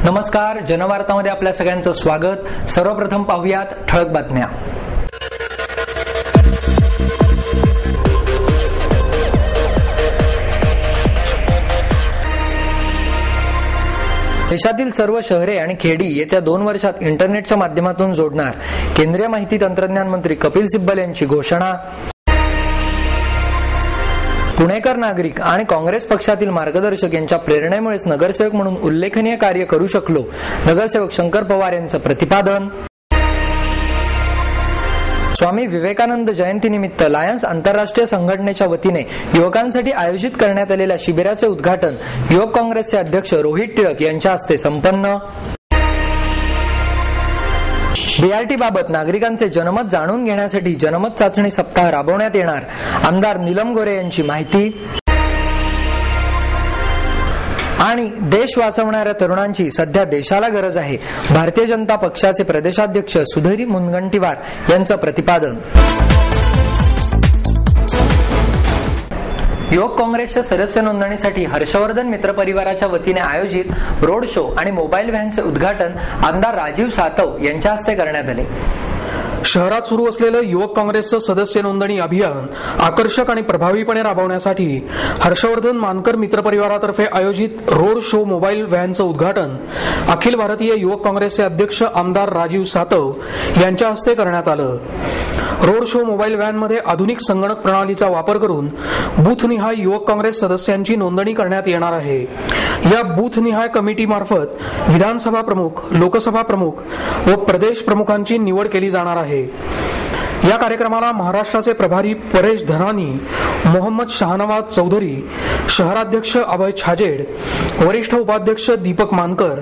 नमस्कार, जनवार्तामध्ये आपल्या सगळ्यांचं स्वागत। सर्वप्रथम पाहूयात ठळक बातम्या। देशातील सर्व शहरे आणि खेडी येत्या 2 वर्षात इंटरनेटच्या माध्यमातून जोडणार, केंद्रीय माहिती तंत्रज्ञान मंत्री कपिल सिब्बल यांची घोषणा। पुणेकर नागरिक आणि काँग्रेस पक्षातील मार्गदर्शक यांच्या प्रेरणेमुळेच नगरसेवक म्हणून उल्लेखनीय कार्य करू शकलो, नगरसेवक शंकर पवार यांचं प्रतिपादन। स्वामी विवेकानंद जयंतीनिमित्त लायन्स आंतरराष्ट्रीय संघटनेच्या वतीने युवकांसाठी आयोजित करण्यात आलेल्या शिबिराचे उद्घाटन युवक काँग्रेसचे अध्यक्ष रोहित टिळक यांच्या हस्ते संपन्न। बीआरटी बाबत नागरिकांचे जनमत जाणून घेण्यासाठी जनमत चाचणी सप्ताह राबवण्यात येणार, आमदार नीलम गोरे यांची माहिती। आणि देश वाचवणाऱ्या तरुणांची सध्या देशाला गरज आहे, भारतीय जनता पक्षाचे प्रदेशाध्यक्ष सुधीर मुनगंटीवार यांचं प्रतिपादन। युवक काँग्रेसच्या सदस्य नोंदणीसाठी हर्षवर्धन मित्र परिवाराच्या वतीने आयोजित रोड शो आणि मोबाईल व्हॅनचे उद्घाटन आमदार राजीव सातव यांच्या हस्ते करण्यात आले। शहरात सुरू असलेलं युवक काँग्रेसचं सदस्य नोंदणी अभियान आकर्षक आणि प्रभावीपणे राबवण्यासाठी हर्षवर्धन मानकर मित्र परिवारातर्फे आयोजित रोड शो मोबाईल व्हॅनचं उद्घाटन अखिल भारतीय युवक काँग्रेसचे अध्यक्ष आमदार राजीव सातव यांच्या हस्ते करण्यात आलं। रोड शो मोबाईल व्हॅनमध्ये आधुनिक संगणक प्रणालीचा वापर करून बूथनिहाय युवक काँग्रेस सदस्यांची नोंदणी करण्यात येणार आहे। या बूथनिहाय कमिटीमार्फत विधानसभा प्रमुख, लोकसभा प्रमुख व प्रदेश प्रमुखांची निवड केली जाणार आहे। या कार्यक्रमाला महाराष्ट्राचे प्रभारी परेश धनानी, मोहम्मद शाहनवाज चौधरी, शहराध्यक्ष अभय छाजेड, वरिष्ठ उपाध्यक्ष दीपक मानकर,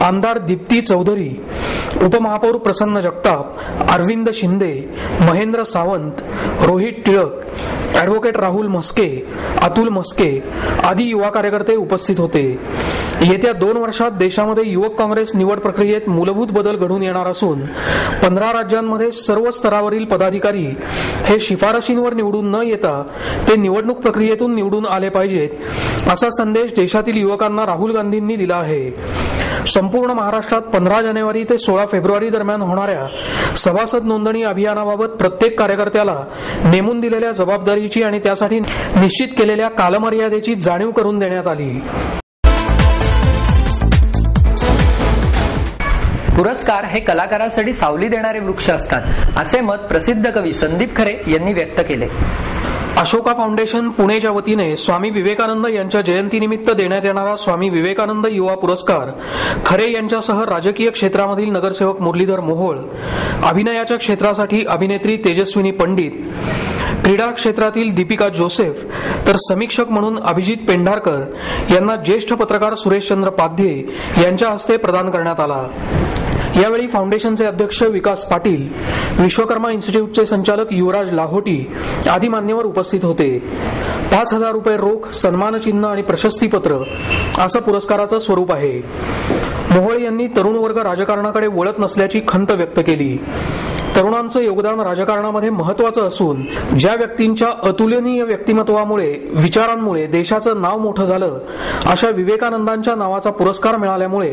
आमदार दीप्ती चौधरी, उपमहापौर प्रसन्न जगताप, अरविंद शिंदे, महेंद्र सावंत, रोहित टिळक, ॲडव्होकेट राहुल मस्के, अतुल मस्के आदी युवा कार्यकर्ते उपस्थित होते। येत्या 2 वर्षात देशामध्ये युवक काँग्रेस निवड प्रक्रियेत मूलभूत बदल घडून येणार असून 15 राज्यांमध्ये सर्व स्तरावरील पदाधिकारी हे शिफारशींवर निवडून न येता ते निवडणूक प्रक्रियेतून निवडून आले पाहिजेत, असा संदेश देशातील युवकांना राहुल गांधींनी दिला आहे। संपूर्ण महाराष्ट्रात 15 जानेवारी ते 16 फेब्रुवारी दरम्यान होणाऱ्या सभासद नोंदणी अभियानाबाबत प्रत्येक कार्यकर्त्याला नेमून दिलेल्या जबाबदारीची आणि त्यासाठी निश्चित केलेल्या कालमर्यादेची जाणीव करून देण्यात आली। पुरस्कार हे कलाकारासाठी सावली देणारे वृक्ष असतात, असे मत प्रसिद्ध कवी संदीप खरे यांनी व्यक्त केले। अशोका फाउंडेशन पुणेच्या वतीने स्वामी विवेकानंद यांच्या जयंतीनिमित्त देण्यात येणारा स्वामी विवेकानंद युवा पुरस्कार खरे यांच्यासह राजकीय क्षेत्रामधील नगरसेवक मुरलीधर मोहोळ, अभिनयाच्या क्षेत्रासाठी अभिनेत्री तेजस्विनी पंडित, क्रीडा क्षेत्रातील दीपिका जोसेफ तर समीक्षक म्हणून अभिजित पेंढारकर यांना ज्येष्ठ पत्रकार सुरेशचंद्र पाध्ये यांच्या हस्ते प्रदान करण्यात आला। यावेळी फाउंडेशनचे अध्यक्ष विकास पाटील, विश्वकर्मा इन्स्टिट्यूटचे संचालक युवराज लाहोटी आदी मान्यवर उपस्थित होते। 5,000 रुपये रोख, सन्मानचिन्ह आणि प्रशस्तीपत्र असं पुरस्काराचं स्वरूप आहे। मोहोळ यांनी तरुण वर्ग राजकारणाकडे वळत नसल्याची खंत व्यक्त केली। तरुणांचं योगदान राजकारणामध्ये महत्वाचं असून ज्या व्यक्तींच्या अतुलनीय व्यक्तिमत्वामुळे, विचारांमुळे देशाचं नाव मोठं झालं, अशा विवेकानंदांच्या नावाचा पुरस्कार मिळाल्यामुळे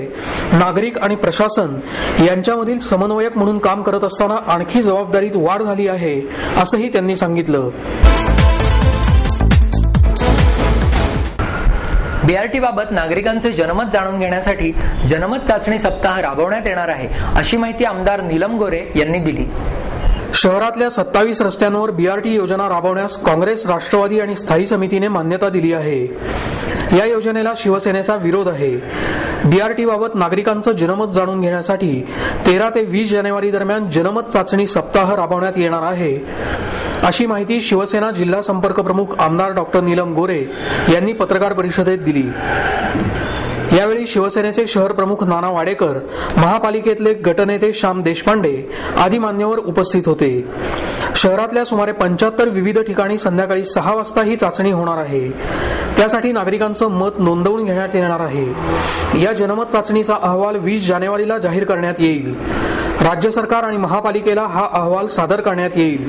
नागरिक आणि प्रशासन यांच्यामधील समन्वयक म्हणून काम करत असताना आणखी जबाबदारीत वाढ झाली आहे, असंही त्यांनी सांगितलं। बीआरटी बाबत नागरिकांचे जनमत जाणून घेण्यासाठी जनमत चाचणी सप्ताह राबवण्यात येणार आहे, अशी माहिती आमदार नीलम गोरे यांनी दिली। शहरातल्या 27 रस्त्यांवर बीआरटी योजना राबवण्यास काँग्रेस, राष्ट्रवादी आणि स्थायी समितीने मान्यता दिली आहे। या योजनेला शिवसेनेचा विरोध आहे। बीआरटी बाबत नागरिकांचं जनमत जाणून घेण्यासाठी 13 ते 20 जानेवारी दरम्यान जनमत चाचणी सप्ताह राबवण्यात येणार आहे, अशी माहिती शिवसेना जिल्हा संपर्क प्रमुख आमदार डॉ. नीलम गोरे यांनी पत्रकार परिषदेत दिली। यावेळी शिवसेनेचे शहर प्रमुख नाना वाडेकर, महापालिकेतले गटनेते श्याम देशपांडे आदी मान्यवर उपस्थित होते। शहरातल्या सुमारे 75 विविध ठिकाणी संध्याकाळी 6 वाजता ही चाचणी होणार आहे। त्यासाठी नागरिकांचं मत नोंदवून घेण्यात येणार आहे। या जनमत चाचणीचा अहवाल 20 जानेवारीला जाहीर करण्यात येईल। राज्य सरकार आणि महापालिकेला हा अहवाल सादर करण्यात येईल।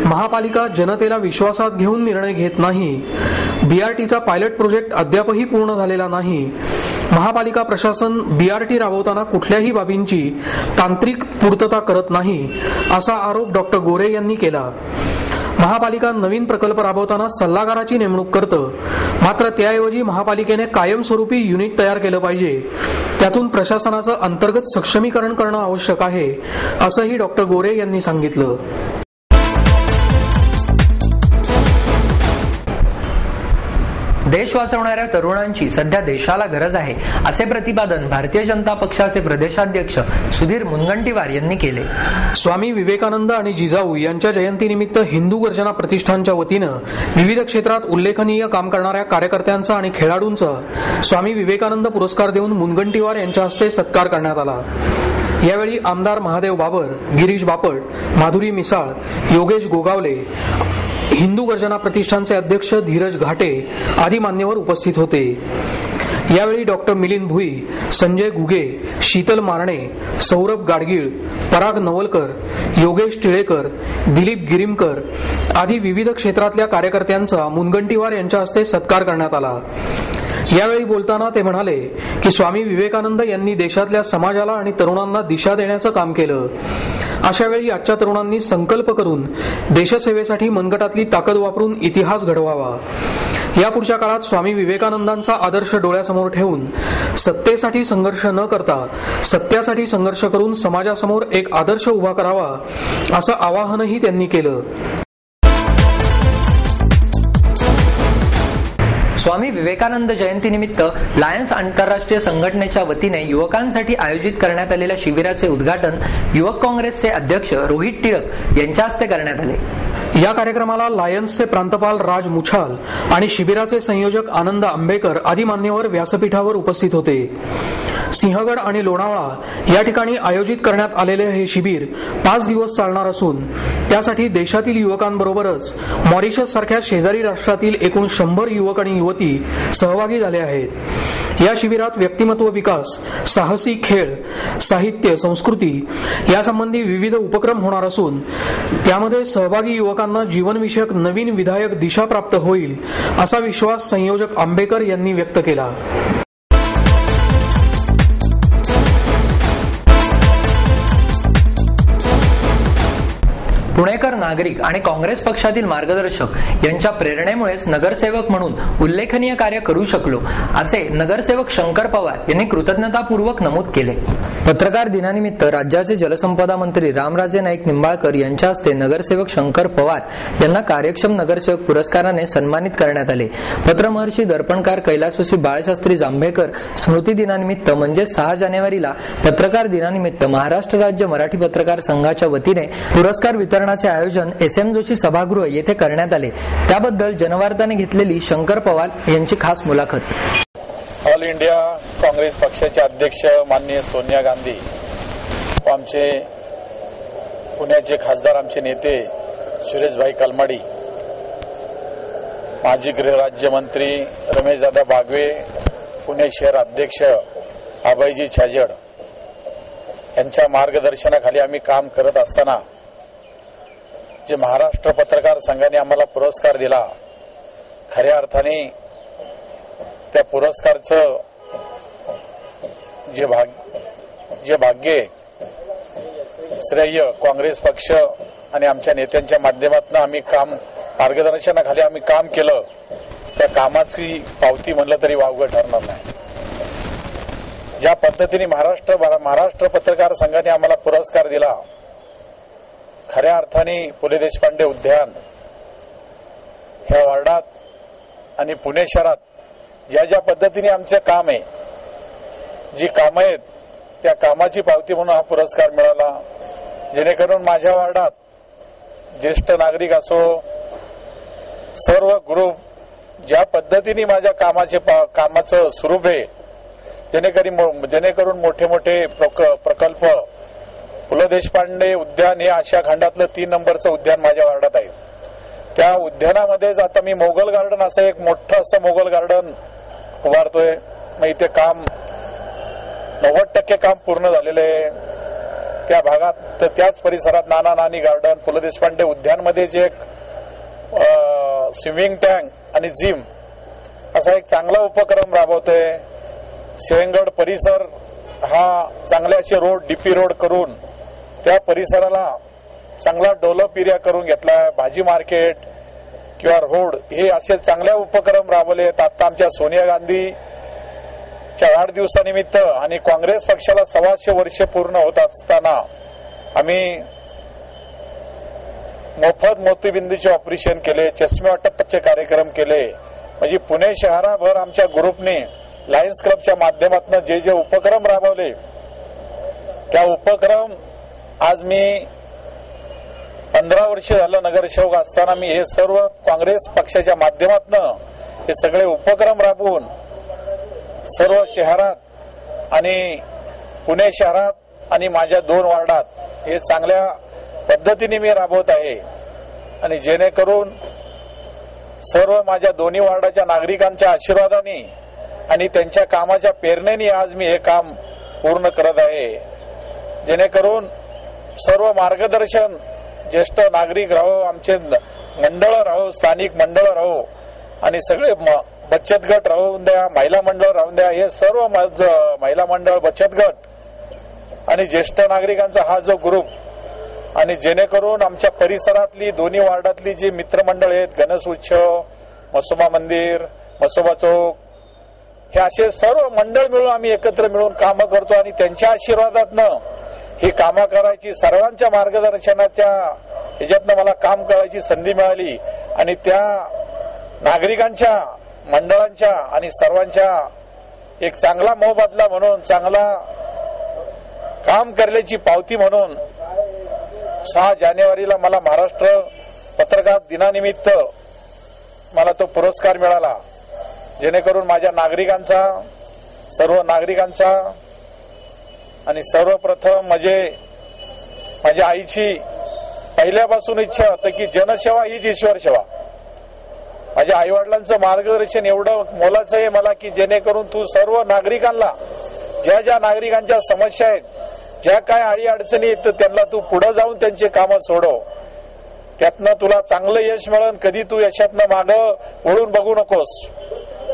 महापालिका जनतेला विश्वासात घेऊन निर्णय घेत नाही। बीआरटीचा पायलट प्रोजेक्ट अद्यापही पूर्ण झालेला नाही। महापालिका प्रशासन BRT राबवताना कुठल्याही बाबींची तांत्रिक पूर्तता करत नाही असा आरोप डॉक्टर गोरे यांनी केला. महापालिका नवीन प्रकल्प राबवताना सल्लागाराची नेमणूक करतं, मात्र त्याऐवजी महापालिकेने कायमस्वरूपी युनिट तयार केलं पाहिजे. त्यातून प्रशासनाचं अंतर्गत सक्षमीकरण करणं आवश्यक आहे, असंही डॉक्टर गोरे यांनी सांगितलं. देश वाचवणाऱ्या तरुणांची सध्या देशाला गरज आहे, असे प्रतिपादन भारतीय जनता पक्षाचे प्रदेशाध्यक्ष सुधीर मुनगंटीवार यांनी केले. स्वामी विवेकानंद आणि जिजाऊ यांच्या जयंतीनिमित्त हिंदू गर्जना प्रतिष्ठानच्या वतीनं विविध क्षेत्रात उल्लेखनीय काम करणाऱ्या कार्यकर्त्यांचा आणि खेळाडूंचा स्वामी विवेकानंद पुरस्कार देऊन मुनगंटीवार यांच्या हस्ते सत्कार करण्यात आला. यावेळी आमदार महादेव बाबर, गिरीश बापट, माधुरी मिसाळ, योगेश गोगावले, हिंदू गर्जना प्रतिष्ठानचे अध्यक्ष धीरज घाटे आदी मान्यवर उपस्थित होते. यावेळी डॉक्टर मिलिंद भुई, संजय घुगे, शीतल मारणे, सौरभ गाडगीळ, पराग नवलकर, योगेश टिळेकर, दिलीप गिरीमकर आदी विविध क्षेत्रातल्या कार्यकर्त्यांचा मुनगंटीवार यांच्या हस्ते सत्कार करण्यात आला. यावेळी बोलताना ते म्हणाले की स्वामी विवेकानंद यांनी देशातल्या समाजाला आणि तरुणांना दिशा देण्याचं काम केलं. अशा वेळी आजच्या तरुणांनी संकल्प करून देशसेवेसाठी मनगटातली ताकद वापरून इतिहास घडवावा. यापुढच्या काळात स्वामी विवेकानंदांचा आदर्श डोळ्यासमोर ठेवून सत्तेसाठी संघर्ष न करता सत्यासाठी संघर्ष करून समाजासमोर एक आदर्श उभा करावा, असं आवाहनही त्यांनी केलं. स्वामी विवेकानंद जयंतीनिमित्त लायन्स आंतरराष्ट्रीय संघटनेच्या वतीने युवकांसाठी आयोजित करण्यात आलेल्या शिबिराचे उद्घाटन युवक काँग्रेसचे अध्यक्ष रोहित टिळक यांच्या हस्ते करण्यात आले. या कार्यक्रमाला लायन्सचे प्रांतपाल राज मुछाल आणि शिबिराचे संयोजक आनंद आंबेकर आदी मान्यवर व्यासपीठावर उपस्थित होते. सिंहगड आणि लोणावळा या ठिकाणी आयोजित करण्यात आलेले हे शिबिर 5 दिवस चालणार असून त्यासाठी देशातील युवकांबरोबरच मॉरिशस सारख्या शेजारी राष्ट्रातील एकूण 100 युवक आणि युवती सहभागी झाले आहेत. या शिबिरात व्यक्तिमत्व विकास, साहसी खेळ, साहित्य, संस्कृती यासंबंधी विविध उपक्रम होणार असून त्यामध्ये सहभागी युवकांना जीवनविषयक नवीन विधायक दिशा प्राप्त होईल, असा विश्वास संयोजक आंबेकर यांनी व्यक्त केला. पुणेकर नागरिक आणि काँग्रेस पक्षातील मार्गदर्शक यांच्या प्रेरणेमुळेच नगरसेवक म्हणून उल्लेखनीय कार्य करू शकलो, असे नगरसेवक शंकर पवार यांनी कृतज्ञतापूर्वक नमूद केले. पत्रकार दिनानिमित्त राज्याचे जलसंपदा मंत्री रामराजे नाईक निंबाळकर यांच्या हस्ते नगरसेवक शंकर पवार यांना कार्यक्षम नगरसेवक पुरस्काराने सन्मानित करण्यात आले. पत्रमहर्षी दर्पणकार कैलासवासी बाळशास्त्री जांभेकर स्मृती दिनानिमित्त म्हणजे 6 जानेवारीला पत्रकार दिनानिमित्त महाराष्ट्र राज्य मराठी पत्रकार संघाच्या वतीने पुरस्कार वितरण आयोजन SM जोशी सभागृह येथे करण्यात आले. त्याबद्दल जनवार्ताने घेतलेली शंकर पवार यांची खास मुलाखत. ऑल इंडिया काँग्रेस पक्षाचे अध्यक्ष माननीय सोनिया गांधी, आमचे पुण्याचे खासदार, आमचे नेते सुरेशभाई कलमाडी, माजी गृहराज्यमंत्री रमेशदादा बागवे, पुणे शहर अध्यक्ष अभयजी छाजड यांच्या मार्गदर्शनाखाली आम्ही काम करत असताना जे महाराष्ट्र पत्रकार संघाने आम्हाला पुरस्कार दिला, खऱ्या अर्थाने त्या पुरस्कारचं जे भाग्य श्रेय काँग्रेस पक्ष आणि आमच्या नेत्यांच्या माध्यमातून आम्ही मार्गदर्शनाखाली आम्ही काम केलं, त्या कामाची पावती म्हणलं तरी वावगं ठरणार नाही. ज्या पद्धतीने महाराष्ट्र पत्रकार संघाने आम्हाला पुरस्कार दिला, खऱ्या अर्थाने पुले देशपांडे उद्यान ह्या वार्डात आणि पुणे शहरात ज्या पद्धतीने आमचं काम आहे, जी कामं आहेत त्या कामाची पावती म्हणून हा पुरस्कार मिळाला. जेणेकरून माझ्या वार्डात ज्येष्ठ नागरिक असो, सर्व ग्रुप ज्या पद्धतीने माझ्या कामाचं स्वरूप आहे, जेणेकरून मोठे मोठे प्रकल्प, पु ल देशपांडे उद्यान हे आशिया खंडातलं 3 नंबरचं उद्यान माझ्या वार्डात आहे. त्या उद्यानामध्येच आता मी मोगल गार्डन असं एक मोठं असं मोगल गार्डन उभारतोय. मग इथे काम 90% काम पूर्ण झालेलं आहे. त्या भागात तर त्याच परिसरात नाना नानी गार्डन, पु ल देशपांडे उद्यानमध्ये जे एक स्विमिंग टँक आणि जिम असा एक चांगला उपक्रम राबवतोय. शेवंगड परिसर हा चांगले असे रोड डीपी रोड करून त्या परिसराला चांगला डेव्हलप एरिया करून घेतला. भाजी मार्केट किंवा रोड हे असे चांगले उपक्रम राबवले. आता आमच्या सोनिया गांधीच्या वाढदिवसानिमित्त आणि काँग्रेस पक्षाला 125 वर्ष पूर्ण होत असताना आम्ही मोफत मोतीबिंदूचे ऑपरेशन केले, चष्मे वाटपचे कार्यक्रम केले. म्हणजे पुणे शहराभर आमच्या ग्रुपने लायन्स क्लबच्या माध्यमातून जे जे उपक्रम राबवले त्या उपक्रम आज मी 15 वर्ष झालं नगरसेवक असताना मी हे सर्व काँग्रेस पक्षाच्या माध्यमातून हे सगळे उपक्रम राबवून सर्व शहरात आणि पुणे शहरात आणि माझ्या 2 वार्डात हे चांगल्या पद्धतीने मी राबवत आहे. आणि जेणेकरून सर्व माझ्या दोन्ही वार्डाच्या नागरिकांच्या आशीर्वादाने आणि त्यांच्या कामाच्या प्रेरणेने आज मी हे काम पूर्ण करत आहे. जेणेकरून सर्व मार्गदर्शन ज्येष्ठ नागरिक राहो, आमचे मंडळ राहो, स्थानिक मंडळ राहो आणि सगळे बचत गट राहून द्या, महिला मंडळ राहून द्या, हे सर्व महिला मंडळ, बचत गट आणि ज्येष्ठ नागरिकांचा हा जो ग्रुप आणि जेणेकरून आमच्या परिसरातली दोन्ही वार्डातली जी मित्रमंडळ आहेत, गणेश उत्सव, मसोबा मंदिर, मसोबा चौक, हे असे सर्व मंडळ मिळून आम्ही एकत्र मिळून कामं करतो आणि त्यांच्या आशीर्वादातनं ही कामं करायची, सर्वांच्या मार्गदर्शनाच्या ह्याच्यातनं मला काम करायची संधी मिळाली आणि त्या नागरिकांच्या, मंडळांच्या आणि सर्वांच्या एक चांगला मोबदला म्हणून, चांगला काम करण्याची पावती म्हणून 6 जानेवारीला मला महाराष्ट्र पत्रकार दिनानिमित्त मला तो पुरस्कार मिळाला. जेणेकरून माझ्या नागरिकांचा, सर्व नागरिकांचा आणि सर्वप्रथम माझ्या आईची पहिल्यापासून इच्छा होती की जनसेवा हीच ईश्वर सेवा. माझ्या आईवडिलांचं मार्गदर्शन एवढं मोलाचं आहे मला की जेणेकरून तू सर्व नागरिकांना, ज्या ज्या नागरिकांच्या समस्या आहेत, ज्या काय अडी अडचणी आहेत, त्यांना तू पुढे जाऊन त्यांचे कामं सोडव. त्यातनं तुला चांगलं यश मिळेल. कधी तू यशातनं मागं वळून बघू नकोस.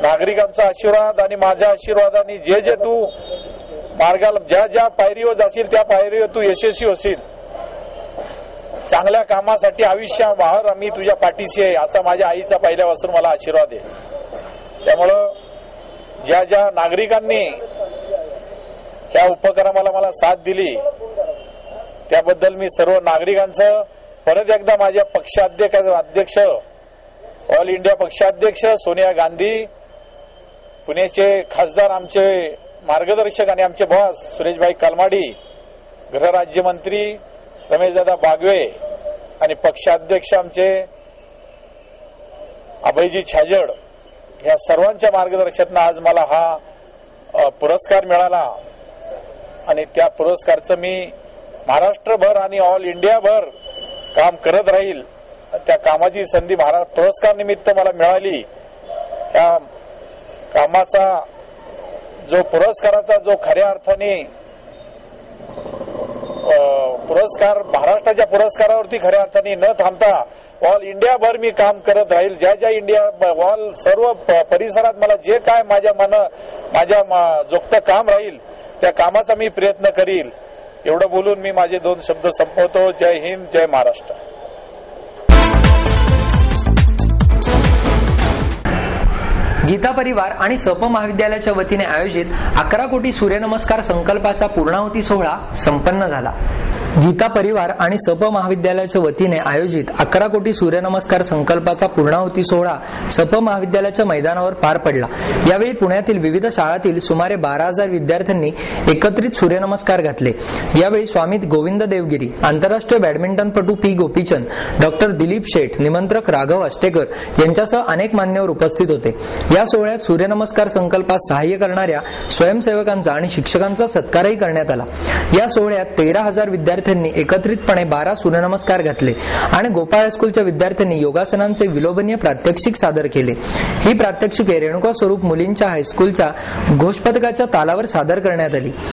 नागरिकांचा आशीर्वाद आणि माझ्या आशीर्वादाने जे जे तू मार्गाला, ज्या ज्या पायरीवर जाशील त्या पायरीवर तू यशस्वी होशील. चांगल्या कामासाठी आयुष्यभर आम्ही तुझ्या पाठीशी आहे असा माझ्या आईचा पहिल्यापासून मला आशीर्वाद आहे. त्यामुळं ज्या ज्या नागरिकांनी या उपक्रमाला मला साथ दिली त्याबद्दल मी सर्व नागरिकांचं परत एकदा माझ्या पक्षाध्यक्ष, ऑल इंडिया पक्षाध्यक्ष सोनिया गांधी, पुण्याचे खासदार, आमचे मार्गदर्शक आणि आमचे बॉस सुरेशभाई कलमाडी, गृहराज्यमंत्री रमेशदादा बागवे आणि पक्षाध्यक्ष आमचे अभयजी छाजड, या सर्वांच्या मार्गदर्शनातून आज मला हा पुरस्कार मिळाला. आणि त्या पुरस्काराचं मी महाराष्ट्रभर आणि ऑल इंडियाभर काम करत राहील. त्या कामाची संधी पुरस्कार निमित्त मला मिळाली. त्या कामाचा जो पुरस्काराचा जो खऱ्या अर्थाने पुरस्कार, महाराष्ट्राच्या पुरस्कारावरती खऱ्या अर्थाने न थांबता ऑल इंडियाभर मी काम करत राहील. ज्या ज्या ऑल सर्व परिसरात मला जे काय माझ्या जोगतं काम राहील त्या कामाचा मी प्रयत्न करील. एवढं बोलून मी माझे 2 शब्द संपवतो. जय हिंद, जय महाराष्ट्र. गीता परिवार आणि सप महाविद्यालयाच्या वतीने आयोजित 11 कोटी सूर्यनमस्कार संकल्पाचा पूर्णाहुती सोहळा संपन्न झाला. गीता परिवार आणि सप महाविद्यालयाच्या वतीने आयोजित 11 कोटी सूर्यनमस्कार संकल्पाचा पूर्णाहुती सोहळा सप महाविद्यालयाच्या मैदानावर पार पडला. यावेळी पुण्यातील विविध शाळांतील सुमारे 12,000 विद्यार्थ्यांनी एकत्रित सूर्यनमस्कार घातले. यावेळी स्वामी गोविंद देवगिरी, आंतरराष्ट्रीय बॅडमिंटनपटू पी गोपीचंद, डॉक्टर दिलीप शेठ, निमंत्रक राघव अष्टेकर यांच्यासह अनेक मान्यवर उपस्थित होते. या सोहळ्यात सूर्यनमस्कार संकल्पात सहाय्य करणाऱ्या स्वयंसेवकांचा आणि शिक्षकांचा सत्कारही करण्यात आला. या सोहळ्यात 13,000 विद्यार्थ्यांनी एकत्रितपणे 12 सूर्यनमस्कार घातले आणि गोपाळ हायस्कूलच्या विद्यार्थ्यांनी योगासनांचे विलोभनीय प्रात्यक्षिक सादर केले. ही प्रात्यक्षिके रेणुका स्वरूप मुलींच्या हायस्कूलच्या घोषपथकाच्या तालावर सादर करण्यात आली.